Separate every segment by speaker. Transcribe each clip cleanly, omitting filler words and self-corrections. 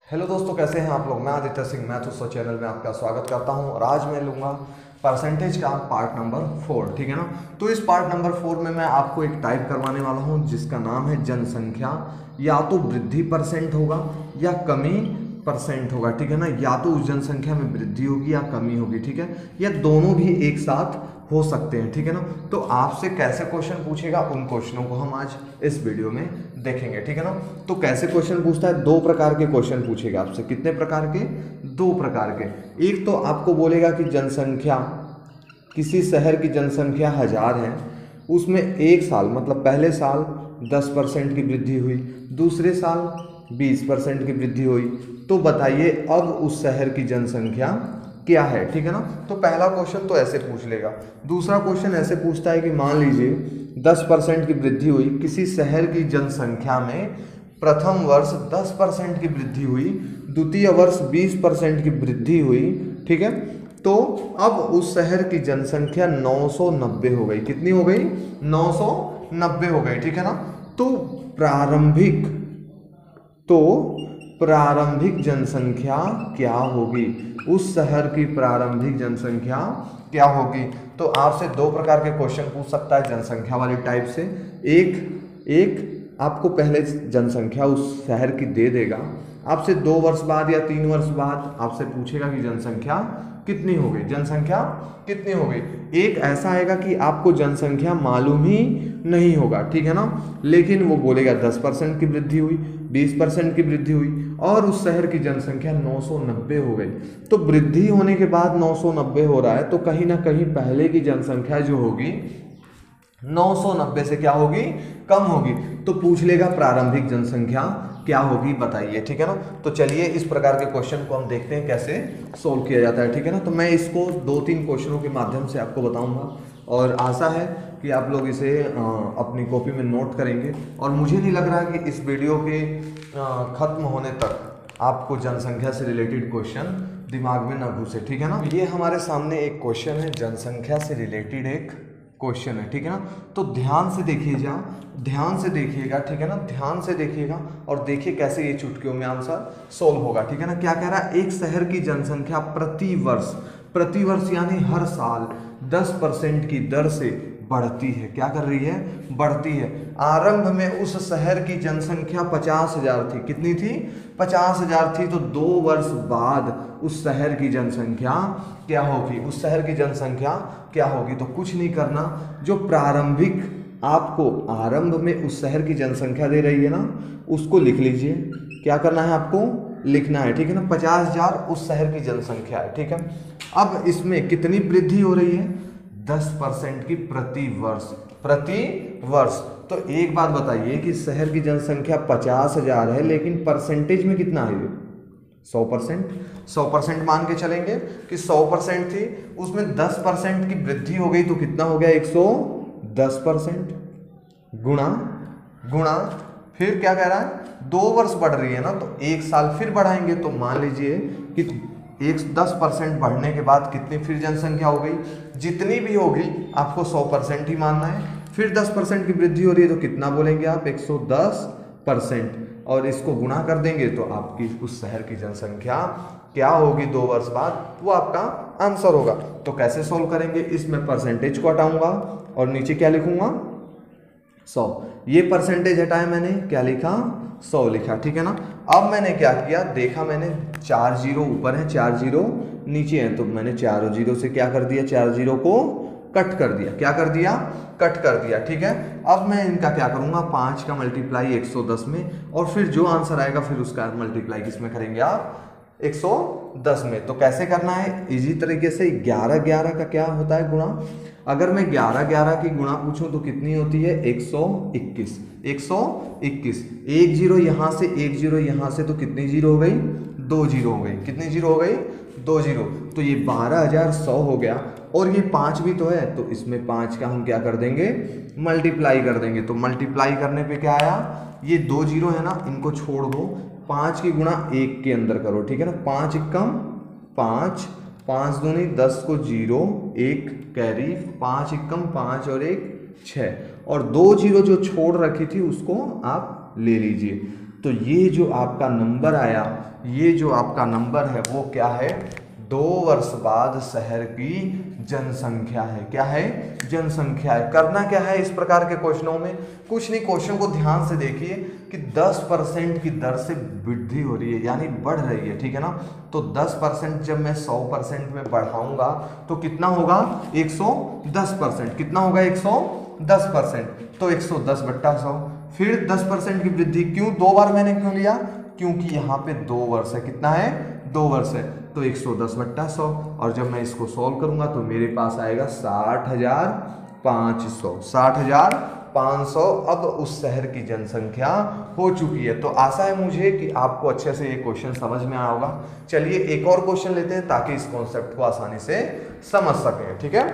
Speaker 1: Hello दोस्तों, कैसे हैं आप लोग। मैं आदित्य सिंह मैथ उत्सव चैनल में आपका स्वागत करता हूं और आज मैं लूँगा परसेंटेज का पार्ट नंबर 4। ठीक है ना। तो इस पार्ट नंबर 4 में मैं आपको एक टाइप करवाने वाला हूं जिसका नाम है जनसंख्या। या तो वृद्धि परसेंट होगा या कमी परसेंट होगा। ठीक है ना। या तो उस जनसंख्या में वृद्धि होगी या कमी होगी। ठीक है, या दोनों भी एक साथ हो सकते हैं। ठीक है ना। तो आपसे कैसे क्वेश्चन पूछेगा उन क्वेश्चनों को हम आज इस वीडियो में देखेंगे। ठीक है ना। तो कैसे क्वेश्चन पूछता है, दो प्रकार के क्वेश्चन पूछेगा आपसे। कितने प्रकार के? दो प्रकार के। एक तो आपको बोलेगा कि जनसंख्या, किसी शहर की जनसंख्या 1000 है, उसमें एक साल मतलब पहले साल 10% की वृद्धि हुई, दूसरे साल 20% की वृद्धि हुई, तो बताइए अब उस शहर की जनसंख्या क्या है। ठीक है ना। तो पहला क्वेश्चन तो ऐसे पूछ लेगा। दूसरा क्वेश्चन ऐसे पूछता है कि मान लीजिए 10% की वृद्धि हुई, किसी शहर की जनसंख्या में प्रथम वर्ष 10% की वृद्धि हुई, द्वितीय वर्ष 20% की वृद्धि हुई। ठीक है। तो अब उस शहर की जनसंख्या 990 हो गई। कितनी हो गई? 990 हो गई। ठीक है ना। तो प्रारंभिक जनसंख्या क्या होगी? उस शहर की प्रारंभिक जनसंख्या क्या होगी? तो आपसे दो प्रकार के क्वेश्चन पूछ सकता है जनसंख्या वाले टाइप से। एक आपको पहले जनसंख्या उस शहर की दे देगा, आपसे 2 वर्ष बाद या 3 वर्ष बाद आपसे पूछेगा कि जनसंख्या कितनी हो गई, जनसंख्या कितनी हो गई। एक ऐसा आएगा कि आपको जनसंख्या मालूम ही नहीं होगा। ठीक है ना। लेकिन वो बोलेगा 10% की वृद्धि हुई, 20% की वृद्धि हुई और उस शहर की जनसंख्या 990 हो गई। तो वृद्धि होने के बाद 990 हो रहा है, तो कहीं ना कहीं पहले की जनसंख्या जो होगी 990 से क्या होगी? कम होगी। तो पूछ लेगा प्रारंभिक जनसंख्या क्या होगी, बताइए। ठीक है ना। तो चलिए इस प्रकार के क्वेश्चन को हम देखते हैं कैसे सोल्व किया जाता है। ठीक है ना। तो मैं इसको 2-3 क्वेश्चनों के माध्यम से आपको बताऊंगा और आशा है कि आप लोग इसे अपनी कॉपी में नोट करेंगे। और मुझे नहीं लग रहा कि इस वीडियो के खत्म होने तक आपको जनसंख्या से रिलेटेड क्वेश्चन दिमाग में ना घुसे। ठीक है ना। ये हमारे सामने एक क्वेश्चन है, जनसंख्या से रिलेटेड एक क्वेश्चन है। ठीक है ना। तो ध्यान से देखिएगा, ध्यान से देखिएगा। ठीक है ना। ध्यान से देखिएगा और देखिए कैसे ये चुटकियों में आंसर सोल्व होगा। ठीक है ना। क्या कह रहा है? एक शहर की जनसंख्या प्रति वर्ष यानी हर साल 10% की दर से बढ़ती है। क्या कर रही है? बढ़ती है। आरंभ में उस शहर की जनसंख्या 50,000 थी। कितनी थी? 50,000 थी। तो 2 वर्ष बाद उस शहर की जनसंख्या क्या होगी? उस शहर की जनसंख्या क्या होगी? तो कुछ नहीं करना, जो प्रारंभिक आपको आरंभ में उस शहर की जनसंख्या दे रही है ना, उसको लिख लीजिए। क्या करना है आपको? लिखना है। ठीक है ना। 50,000 उस शहर की जनसंख्या है। ठीक है। अब इसमें कितनी वृद्धि हो रही है? 10% की प्रति वर्ष। तो एक बात बताइए कि शहर की जनसंख्या 50,000 है, लेकिन परसेंटेज में कितना है? 100% मान के चलेंगे कि 100% थी, उसमें 10% की वृद्धि हो गई तो कितना हो गया? 110%। गुणा फिर क्या कह रहा है? 2 वर्ष बढ़ रही है ना, तो 1 साल फिर बढ़ाएंगे। तो मान लीजिए कि 10% बढ़ने के बाद कितनी फिर जनसंख्या हो गई? जितनी भी होगी आपको 100% ही मानना है। फिर 10% की वृद्धि हो रही है तो कितना बोलेंगे आप? 110%। और इसको गुणा कर देंगे तो आपकी उस शहर की जनसंख्या क्या होगी 2 वर्ष बाद, वो आपका आंसर होगा। तो कैसे सोल्व करेंगे? इसमें परसेंटेज को हटाऊंगा और नीचे क्या लिखूंगा? 100। ये परसेंटेज हटाया मैंने, क्या लिखा? 100 लिखा। ठीक है ना। अब मैंने क्या किया, देखा मैंने 4 जीरो ऊपर है, 4 जीरो नीचे है, तो मैंने चारों जीरो से क्या कर दिया? 4 जीरो को कट कर दिया। क्या कर दिया? कट कर दिया। ठीक है। अब मैं इनका क्या करूंगा? 5 का मल्टीप्लाई 110 में, और फिर जो आंसर आएगा फिर उसका मल्टीप्लाई किसमें करेंगे आप? 110 में। तो कैसे करना है? इजी तरीके से 11 का क्या होता है? गुणा। अगर मैं 11 की गुणा पूछूं तो कितनी होती है? 121। 121। एक जीरो यहां से, एक जीरो यहां से, तो कितनी जीरो हो गई? 2 जीरो हो गई। कितनी जीरो हो गई? 2 जीरो। तो ये 12,100 हो गया। और ये 5 भी तो है, तो इसमें 5 का हम क्या कर देंगे? मल्टीप्लाई कर देंगे। तो मल्टीप्लाई करने पे क्या आया? ये 2 जीरो है ना, इनको छोड़ दो, 5 की गुणा 1 के अंदर करो। ठीक है ना। 5 एकम 5, 5 दूनी 10 को 0, 1 कैरी, 5 एकम 5 और 1 6, और 2 जीरो जो छोड़ रखी थी उसको आप ले लीजिए। तो ये जो आपका नंबर आया ये जो आपका नंबर है वो क्या है, 2 वर्ष बाद शहर की जनसंख्या है। क्या है, जनसंख्या है। करना क्या है इस प्रकार के क्वेश्चनों में, कुछ नहीं, क्वेश्चन को ध्यान से देखिए कि 10% की दर से वृद्धि हो रही है, यानी बढ़ रही है, ठीक है ना। तो 10% जब मैं 100% में बढ़ाऊंगा तो कितना होगा, 110%। कितना होगा, 110%। तो 110/100, फिर 10% की वृद्धि। क्यों 2 बार मैंने क्यों लिया, क्योंकि यहाँ पे 2 वर्ष है। कितना है, 2 वर्ष है, तो 110/100। और जब मैं इसको सॉल्व करूंगा तो मेरे पास आएगा 60,500। 60,500 अब उस शहर की जनसंख्या हो चुकी है। तो आशा है मुझे कि आपको अच्छे से ये क्वेश्चन समझ में आया होगा। चलिए एक और क्वेश्चन लेते हैं ताकि इस कॉन्सेप्ट को आसानी से समझ सकें, ठीक है।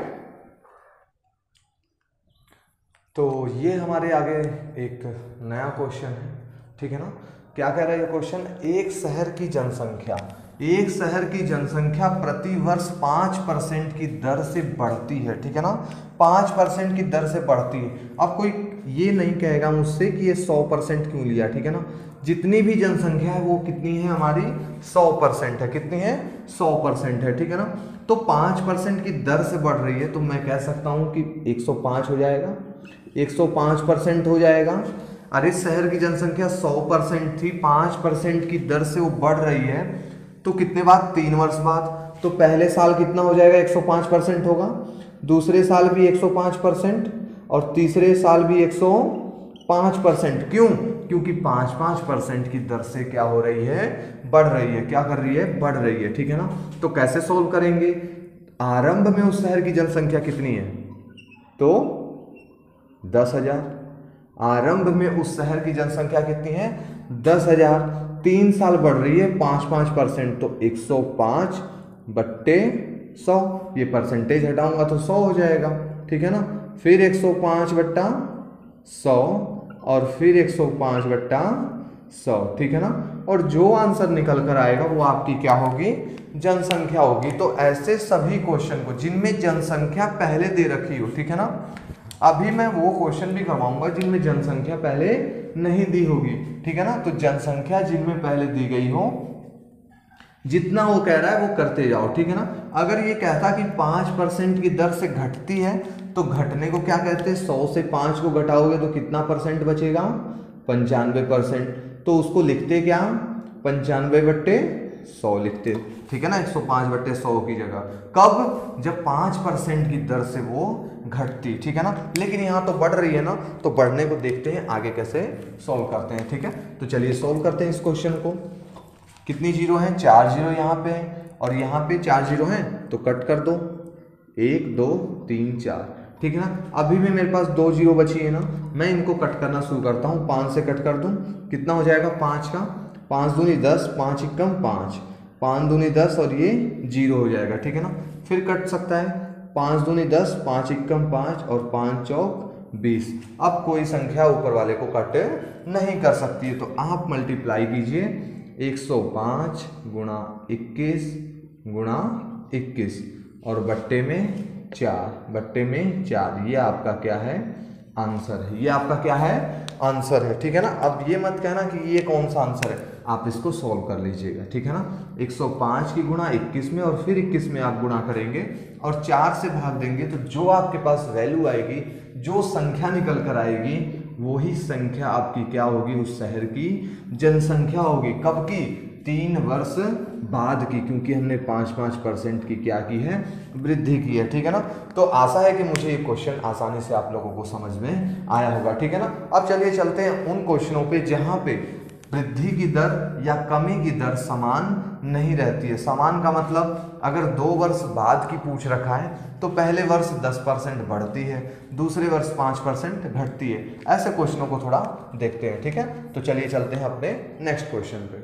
Speaker 1: तो ये हमारे आगे एक नया क्वेश्चन है, ठीक है ना। क्या कह रहा है ये क्वेश्चन, एक शहर की जनसंख्या, एक शहर की जनसंख्या प्रति वर्ष 5% की दर से बढ़ती है, ठीक है ना। 5% की दर से बढ़ती है। अब कोई ये नहीं कहेगा मुझसे कि ये 100% क्यों लिया, ठीक है ना। जितनी भी जनसंख्या है वो कितनी है हमारी, 100% है। कितनी है, 100% है, ठीक है ना। तो 5% की दर से बढ़ रही है, तो मैं कह सकता हूं कि 105 हो जाएगा, 105% हो जाएगा। अरे शहर की जनसंख्या 100% थी, 5% की दर से वो बढ़ रही है, तो कितने बाद, 3 वर्ष बाद। तो पहले साल कितना हो जाएगा, 105% होगा, दूसरे साल भी 105% और तीसरे साल भी 105%। क्यों, क्योंकि 5% की दर से क्या हो रही है, बढ़ रही है। क्या कर रही है, बढ़ रही है, ठीक है ना। तो कैसे सोल्व करेंगे, आरंभ में उस शहर की जनसंख्या कितनी है, तो 10,000। आरंभ में उस शहर की जनसंख्या कितनी है, 10,000। 3 साल बढ़ रही है, 5%, तो 105/100। ये परसेंटेज हटाऊंगा तो 100 हो जाएगा, ठीक है ना। फिर 105/100 और फिर 105/100, ठीक है ना। और जो आंसर निकल कर आएगा वो आपकी क्या होगी, जनसंख्या होगी। तो ऐसे सभी क्वेश्चन को जिनमें जनसंख्या पहले दे रखी हो, ठीक है ना। अभी मैं वो क्वेश्चन भी करवाऊंगा जिनमें जनसंख्या पहले नहीं दी होगी, ठीक है ना। तो जनसंख्या जिनमें पहले दी गई हो, जितना वो कह रहा है वो करते जाओ, ठीक है ना। अगर ये कहता कि 5% की दर से घटती है तो घटने को क्या कहते हैं, 100 से 5 को घटाओगे तो कितना परसेंट बचेगा, 95%। तो उसको लिखते क्या, 95/100 लिखते, ठीक है ना, 105/100 की जगह। कब, जब 5% की दर से वो घटती, ठीक है ना। लेकिन यहाँ तो बढ़ रही है ना, तो बढ़ने को देखते हैं आगे कैसे सॉल्व करते हैं, ठीक है। तो चलिए सॉल्व करते हैं इस क्वेश्चन को। कितनी जीरो हैं, 4 जीरो यहाँ पे और यहाँ पे 4 जीरो हैं, तो कट कर दो, 1 2 3 4, ठीक है ना। अभी भी मेरे पास 2 जीरो बची है ना, मैं इनको कट करना शुरू करता हूँ। 5 से कट कर दूँ, कितना हो जाएगा 5 का, 5 दूनी 10, 5 एकम 5, 5 दूनी 10 और ये 0 हो जाएगा, ठीक है ना। फिर कट सकता है, 5 दूनी 10, 5 एकम 5 और 5 चौक 20। अब कोई संख्या ऊपर वाले को कट नहीं कर सकती है, तो आप मल्टीप्लाई कीजिए 105 गुणा 21 गुणा 21 और बट्टे में 4, ये आपका क्या है, आंसर है। ये आपका क्या है, आंसर है, ठीक है ना। अब ये मत कहना कि ये कौन सा आंसर है, आप इसको सॉल्व कर लीजिएगा, ठीक है ना। 105 की गुणा 21 में और फिर 21 में आप गुणा करेंगे और 4 से भाग देंगे, तो जो आपके पास वैल्यू आएगी, जो संख्या निकल कर आएगी, वही संख्या आपकी क्या होगी, उस शहर की जनसंख्या होगी। कब की, 3 वर्ष बाद की, क्योंकि हमने 5% की क्या की है, वृद्धि की है, ठीक है ना। तो आशा है कि मुझे ये क्वेश्चन आसानी से आप लोगों को समझ में आया होगा, ठीक है ना। अब चलिए चलते हैं उन क्वेश्चनों पे जहां पे वृद्धि की दर या कमी की दर समान नहीं रहती है। समान का मतलब, अगर 2 वर्ष बाद की पूछ रखा है तो पहले वर्ष 10% बढ़ती है, दूसरे वर्ष 5% घटती है। ऐसे क्वेश्चनों को थोड़ा देखते हैं, ठीक है। तो चलिए चलते हैं अपने नेक्स्ट क्वेश्चन पे।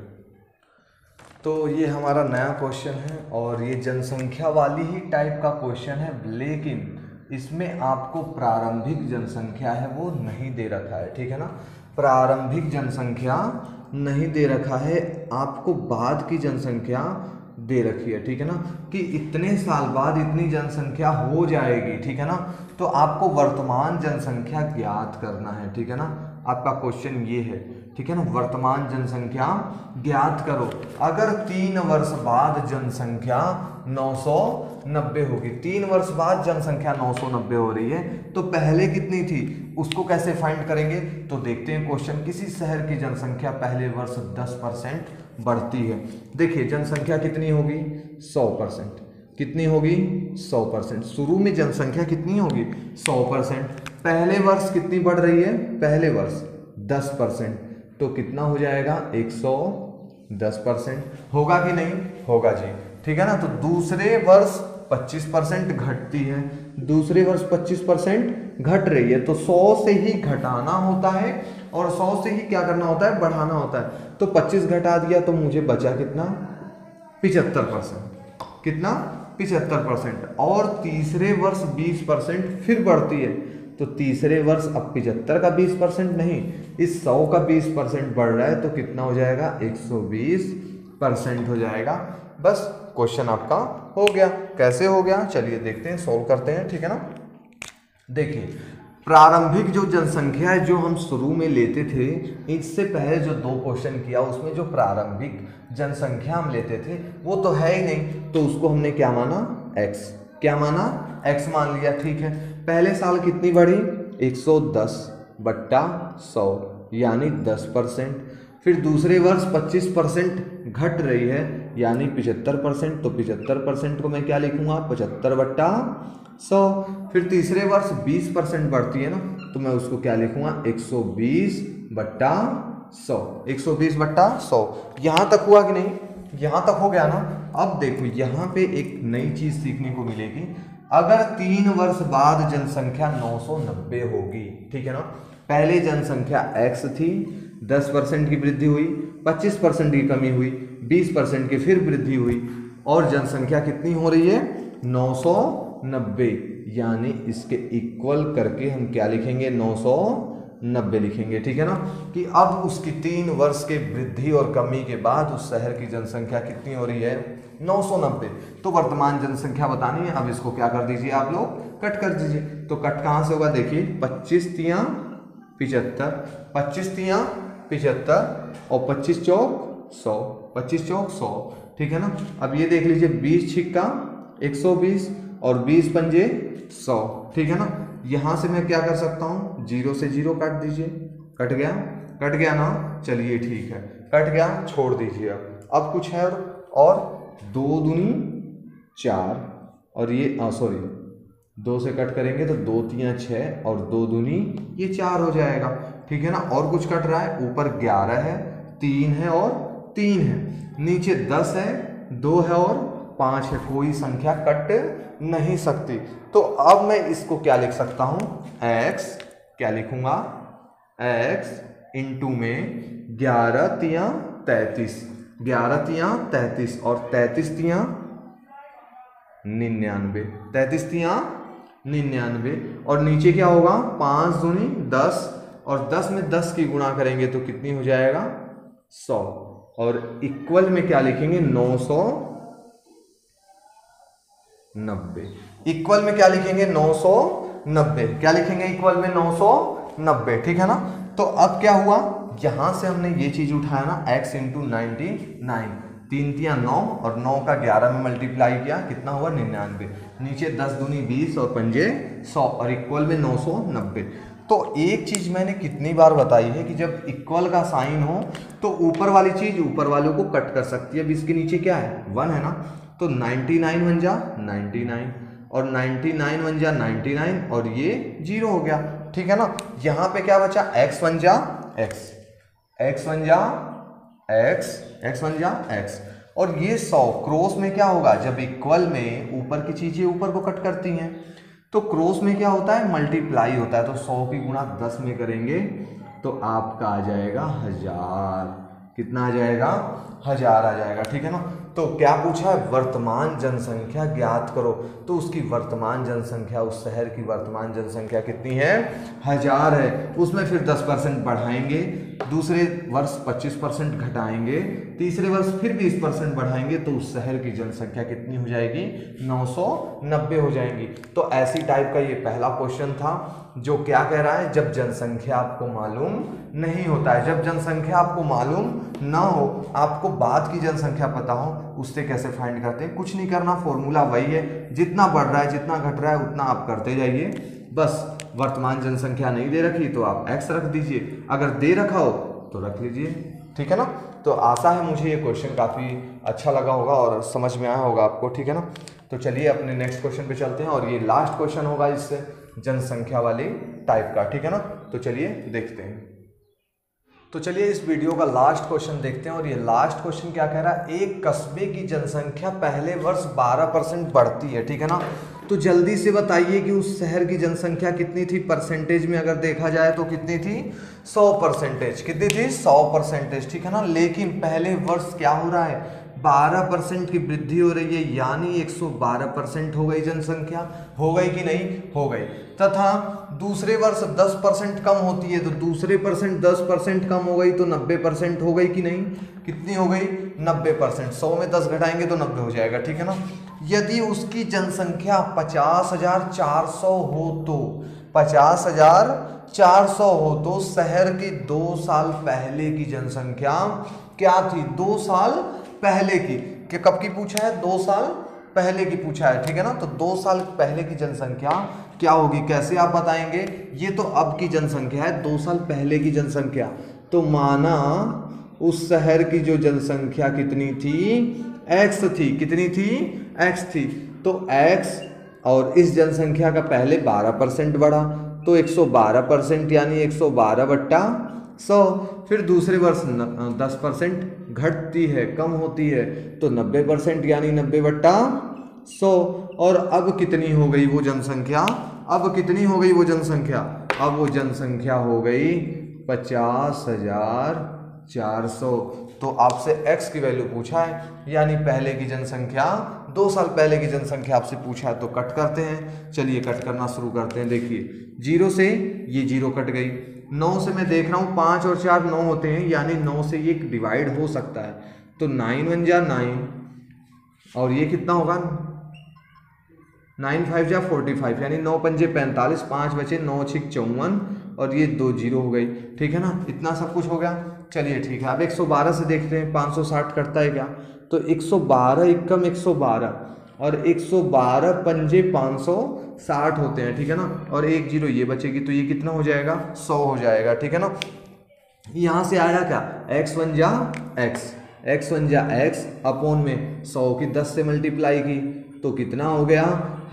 Speaker 1: तो ये हमारा नया क्वेश्चन है और ये जनसंख्या वाली ही टाइप का क्वेश्चन है, लेकिन इसमें आपको प्रारंभिक जनसंख्या है वो नहीं दे रखा है, ठीक है ना। प्रारंभिक जनसंख्या नहीं दे रखा है, आपको बाद की जनसंख्या दे रखी है, ठीक है ना, कि इतने साल बाद इतनी जनसंख्या हो जाएगी, ठीक है ना। तो आपको वर्तमान जनसंख्या ज्ञात करना है, ठीक है ना। आपका क्वेश्चन ये है ठीक है ना। वर्तमान जनसंख्या ज्ञात करो। अगर 3 वर्ष बाद जनसंख्या 990 होगी, 3 वर्ष बाद जनसंख्या 990 हो रही है, तो पहले कितनी थी उसको कैसे फाइंड करेंगे। तो देखते हैं क्वेश्चन। किसी शहर की जनसंख्या पहले वर्ष 10% बढ़ती है। देखिए जनसंख्या कितनी होगी 100%, कितनी होगी 100%। शुरू में जनसंख्या कितनी होगी 100%। पहले वर्ष कितनी बढ़ रही है, पहले वर्ष 10%, तो कितना हो जाएगा 110%। होगा कि नहीं होगा जी, ठीक है ना। तो दूसरे वर्ष 25% घटती है, दूसरे वर्ष 25% घट रही है, तो 100 से ही घटाना होता है और 100 से ही क्या करना होता है, बढ़ाना होता है। तो 25 घटा दिया तो मुझे बचा कितना 75%, कितना 75%। और तीसरे वर्ष 20% फिर बढ़ती है, तो तीसरे वर्ष अब 75 का 20% नहीं, इस 100 का 20% बढ़ रहा है, तो कितना हो जाएगा 120% हो जाएगा। बस क्वेश्चन आपका हो गया। कैसे हो गया चलिए देखते हैं, सोल्व करते हैं, ठीक है ना। देखिए प्रारंभिक जो जनसंख्या है जो हम शुरू में लेते थे, इससे पहले जो 2 क्वेश्चन किया उसमें जो प्रारंभिक जनसंख्या हम लेते थे वो तो है ही नहीं, तो उसको हमने क्या माना x, क्या माना x मान लिया, ठीक है। पहले साल कितनी बढ़ी 110/100 यानी 10%। फिर दूसरे वर्ष 25% घट रही है यानी 75%, तो 75% को मैं क्या लिखूंगा 75/100। फिर तीसरे वर्ष 20% बढ़ती है ना, तो मैं उसको क्या लिखूंगा 120/100, 120/100। यहां तक हुआ कि नहीं, यहां तक हो गया ना। अब देखो यहाँ पे एक नई चीज सीखने को मिलेगी। अगर 3 वर्ष बाद जनसंख्या 990 होगी, ठीक है ना। पहले जनसंख्या x थी, 10% की वृद्धि हुई, 25% की कमी हुई, 20% की फिर वृद्धि हुई, और जनसंख्या कितनी हो रही है 990, यानी इसके इक्वल करके हम क्या लिखेंगे 990 लिखेंगे, ठीक है ना। कि अब उसकी 3 वर्ष के वृद्धि और कमी के बाद उस शहर की जनसंख्या कितनी हो रही है 990। तो वर्तमान जनसंख्या बतानी है। अब इसको क्या कर दीजिए आप लोग, कट कर दीजिए। तो कट कहाँ से होगा, देखिए 25 तियां 75, 25 तियां 75 और 25 चौक 100, 25 चौक 100, ठीक है ना। अब ये देख लीजिए 20 छिक्का 120 और 20 पंजे 100, ठीक है ना। यहां से मैं क्या कर सकता हूं, 0 से 0 काट दीजिए, कट गया, कट गया ना। चलिए ठीक है, कट गया, छोड़ दीजिए। अब कुछ है और 2 दूनी 4 और ये सॉरी 2 से कट करेंगे तो 2 तियां 6 और 2 दूनी ये 4 हो जाएगा, ठीक है ना। और कुछ कट रहा है, ऊपर 11 है, 3 है और 3 है, नीचे 10 है, 2 है और 5 है। कोई संख्या कट नहीं सकती। तो अब मैं इसको क्या लिख सकता हूं, x, क्या लिखूंगा x इंटू में 11 तियां 33, 11 तियां 33 और 33 तियां 99, 33 तियां 99। और नीचे क्या होगा 5 दूनी 10 और 10 में 10 की गुणा करेंगे तो कितनी हो जाएगा 100। और इक्वल में क्या लिखेंगे 990। इक्वल में क्या लिखेंगे 990, क्या लिखेंगे इक्वल में 990, ठीक है ना। तो अब क्या हुआ, यहां से हमने ये चीज उठाया ना x इंटू 99, 3 तियां 9 और 9 का 11 में मल्टीप्लाई किया, कितना हुआ 99। नीचे 10 दूनी 20 और पंजे 100 और इक्वल में 990। तो एक चीज मैंने कितनी बार बताई है कि जब इक्वल का साइन हो तो ऊपर वाली चीज ऊपर वालों को कट कर सकती है। अब इसके नीचे क्या है 1 है ना, तो 99 बन जा 99 और 99 बन जा 99 और ये 0 हो गया, ठीक है ना। यहां पे क्या बचा x बन जा x, x बन जा x, x बन जा x। और ये 100 क्रॉस में क्या होगा, जब इक्वल में ऊपर की चीजें ऊपर को कट करती हैं तो क्रॉस में क्या होता है मल्टीप्लाई होता है। तो 100 की गुणा 10 में करेंगे तो आपका आ जाएगा 1000, कितना आ जाएगा 1000 आ जाएगा, ठीक है ना। तो क्या पूछा है वर्तमान जनसंख्या ज्ञात करो, तो उसकी वर्तमान जनसंख्या, उस शहर की वर्तमान जनसंख्या कितनी है 1000 है। उसमें फिर 10% बढ़ाएंगे दूसरे वर्ष 25% घटाएंगे, तीसरे वर्ष फिर 20% बढ़ाएंगे, तो उस शहर की जनसंख्या कितनी हो जाएगी? 990 हो जाएंगी। तो ऐसी टाइप का ये पहला क्वेश्चन था, जो क्या कह रहा है, जब जनसंख्या आपको मालूम नहीं होता है, जब जनसंख्या आपको मालूम ना हो, आपको बाद की जनसंख्या पता हो, उससे कैसे फाइंड करते हैं? कुछ नहीं करना, फॉर्मूला वही है, जितना बढ़ रहा है जितना घट रहा है उतना आप करते जाइए। बस वर्तमान जनसंख्या नहीं दे रखी तो आप x रख दीजिए, अगर दे रखा हो तो रख लीजिए, ठीक है ना। तो आशा है मुझे ये क्वेश्चन काफ़ी अच्छा लगा होगा और समझ में आया होगा आपको, ठीक है ना। तो चलिए अपने नेक्स्ट क्वेश्चन पे चलते हैं, और ये लास्ट क्वेश्चन होगा इससे जनसंख्या वाली टाइप का, ठीक है ना। तो चलिए देखते हैं। तो चलिए इस वीडियो का लास्ट क्वेश्चन देखते हैं, और ये लास्ट क्वेश्चन क्या कह रहा है, एक कस्बे की जनसंख्या पहले वर्ष 12% बढ़ती है, ठीक है ना। तो जल्दी से बताइए कि उस शहर की जनसंख्या कितनी थी परसेंटेज में, अगर देखा जाए तो कितनी थी? 100%। कितनी थी? 100%, ठीक है ना। लेकिन पहले वर्ष क्या हो रहा है? 12% की वृद्धि हो रही है, यानी 112% हो गई जनसंख्या। हो गई कि नहीं? हो गई। तथा दूसरे वर्ष 10% कम होती है, तो दूसरे परसेंट 10% कम हो गई, तो 90% हो गई कि नहीं? कितनी हो गई? 90%। 100 में 10 घटाएंगे तो 90 हो जाएगा, ठीक है ना। यदि उसकी जनसंख्या 50,400 हो तो 50,400 हो तो शहर के 2 साल पहले की जनसंख्या क्या थी? 2 साल पहले की, कि कब की पूछा है? 2 साल पहले की पूछा है, ठीक है ना। तो 2 साल पहले की जनसंख्या क्या होगी? कैसे आप बताएंगे? ये तो अब की जनसंख्या है, 2 साल पहले की जनसंख्या। तो माना उस शहर की जो जनसंख्या कितनी थी? x थी। कितनी थी? x थी। तो x और इस जनसंख्या का पहले 12% बढ़ा, तो 112%, यानी 112/100। फिर दूसरे वर्ष 10% घटती है, कम होती है, तो 90%, यानी 90/100। और अब कितनी हो गई वो जनसंख्या? अब कितनी हो गई वो जनसंख्या? अब वो जनसंख्या हो गई 50,400। तो आपसे x की वैल्यू पूछा है, यानी पहले की जनसंख्या, 2 साल पहले की जनसंख्या आपसे पूछा है, तो कट करते हैं। चलिए कट करना शुरू करते हैं। देखिए 0 से ये 0 कट गई, 9 से मैं देख रहा हूँ 5 और 4 9 होते हैं, यानी 9 से ये डिवाइड हो सकता है, तो 9 1 जा 9, और ये कितना होगा? 9 5 जा 45, यानी 9 पंजे 45, 5 बचे, 9 6 54, और ये 2 0 हो गई, ठीक है ना। इतना सब कुछ हो गया। चलिए ठीक है, अब 112 से देखते हैं 560 कटता है क्या? तो 112 एकम 112, और 112 पंजे 560 होते हैं, ठीक है ना। और 1 0 ये बचेगी, तो ये कितना हो जाएगा? 100 हो जाएगा, ठीक है ना। यहाँ से आया क्या? x1 जा x अपॉन में 100 की 10 से मल्टीप्लाई की, तो कितना हो गया?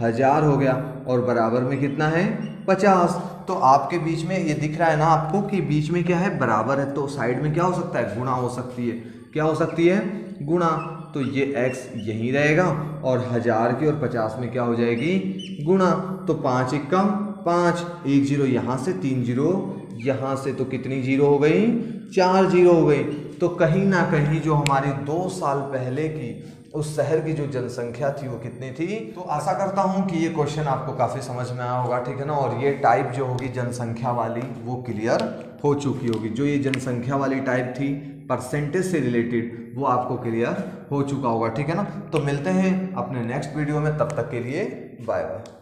Speaker 1: 1000 हो गया, और बराबर में कितना है? 50। तो आपके बीच में ये दिख रहा है ना आपको कि बीच में क्या है? बराबर है, तो साइड में क्या हो सकता है? गुणा हो सकती है। क्या हो सकती है? गुणा। तो ये x यहीं रहेगा, और 1000 की और 50 में क्या हो जाएगी? गुणा। तो 5 एकम 5, 1 0 यहाँ से, 3 0 यहाँ से, तो कितनी 0 हो गई? 4 0 हो गई। तो कहीं ना कहीं जो हमारी 2 साल पहले की उस शहर की जो जनसंख्या थी वो कितनी थी? तो आशा करता हूँ कि ये क्वेश्चन आपको काफ़ी समझ में आया होगा, ठीक है ना। और ये टाइप जो होगी जनसंख्या वाली वो क्लियर हो चुकी होगी। जो ये जनसंख्या वाली टाइप थी परसेंटेज से रिलेटेड, वो आपको क्लियर हो चुका होगा, ठीक है ना। तो मिलते हैं अपने नेक्स्ट वीडियो में, तब तक के लिए बाय बाय।